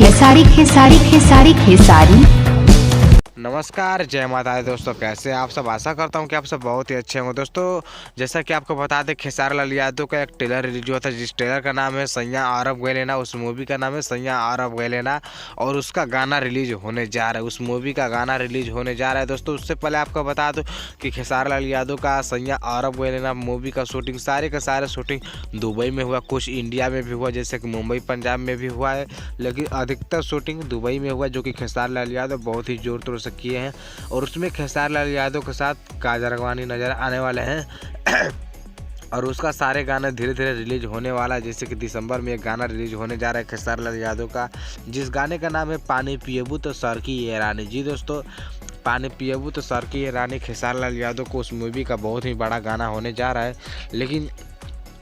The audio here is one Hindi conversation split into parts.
खेसारी खेसारी खेसारी खेसारी। नमस्कार, जय माता दी दोस्तों। कैसे आप सब? आशा करता हूँ कि आप सब बहुत ही अच्छे होंगे। दोस्तों, जैसा कि आपको बता दें, खेसारी लाल यादव का एक ट्रेलर रिलीज हुआ था, जिस ट्रेलर का नाम है सैयां अरब गए लेना। उस मूवी का नाम है सैयां अरब गए लेना और उसका गाना रिलीज होने जा रहा है। उस मूवी का गाना रिलीज होने जा रहा है। दोस्तों, उससे पहले आपको बता दूँ कि खेसारी लाल यादव का सैयां अरब गए लेना मूवी का शूटिंग सारे का सारे शूटिंग दुबई में हुआ, कुछ इंडिया में भी हुआ, जैसे कि मुंबई पंजाब में भी हुआ है, लेकिन अधिकतर शूटिंग दुबई में हुआ, जो कि खेसारी लाल यादव बहुत ही जोर तोर से किए हैं। और उसमें खेसारी लाल यादव के साथ काजल राघवानी नजर आने वाले हैं और उसका सारे गाने धीरे धीरे रिलीज होने वाला है। जैसे कि दिसंबर में एक गाना रिलीज होने जा रहा है खेसारी लाल यादव का, जिस गाने का नाम है पानी पिएबू तो सर की ये रानी। जी दोस्तों, पानी पिएबू तो सर की ये रानी खेसारी लाल यादव को उस मूवी का बहुत ही बड़ा गाना होने जा रहा है। लेकिन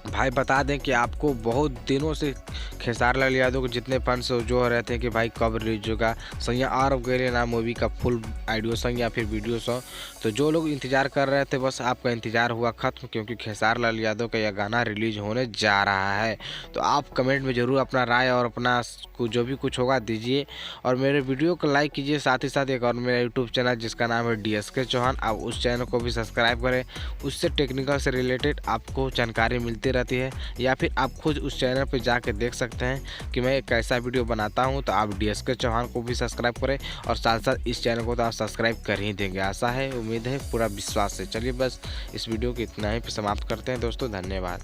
भाई बता दें कि आपको बहुत दिनों से खेसारी लाल यादव के जितने फैंस जो हो रहे थे कि भाई कब रिलीज होगा सैयां अरब गए लेना मूवी का फुल ऑडियो सॉन्ग या फिर वीडियो सॉन्ग, तो जो लोग इंतजार कर रहे थे बस आपका इंतजार हुआ खत्म, क्योंकि खेसारी लाल यादव का यह गाना रिलीज होने जा रहा है। तो आप कमेंट में ज़रूर अपना राय और अपना जो भी कुछ होगा दीजिए और मेरे वीडियो को लाइक कीजिए। साथ ही साथ एक और मेरा यूट्यूब चैनल जिसका नाम है DSK चौहान, आप उस चैनल को भी सब्सक्राइब करें। उससे टेक्निकल से रिलेटेड आपको जानकारी मिलती रहती है, या फिर आप खुद उस चैनल पर जाके देख सकते हैं कि मैं कैसा वीडियो बनाता हूं। तो आप DSK चौहान को भी सब्सक्राइब करें और साथ साथ इस चैनल को तो आप सब्सक्राइब कर ही देंगे, आशा है, उम्मीद है, पूरा विश्वास है। चलिए बस इस वीडियो को इतना ही समाप्त करते हैं दोस्तों, धन्यवाद।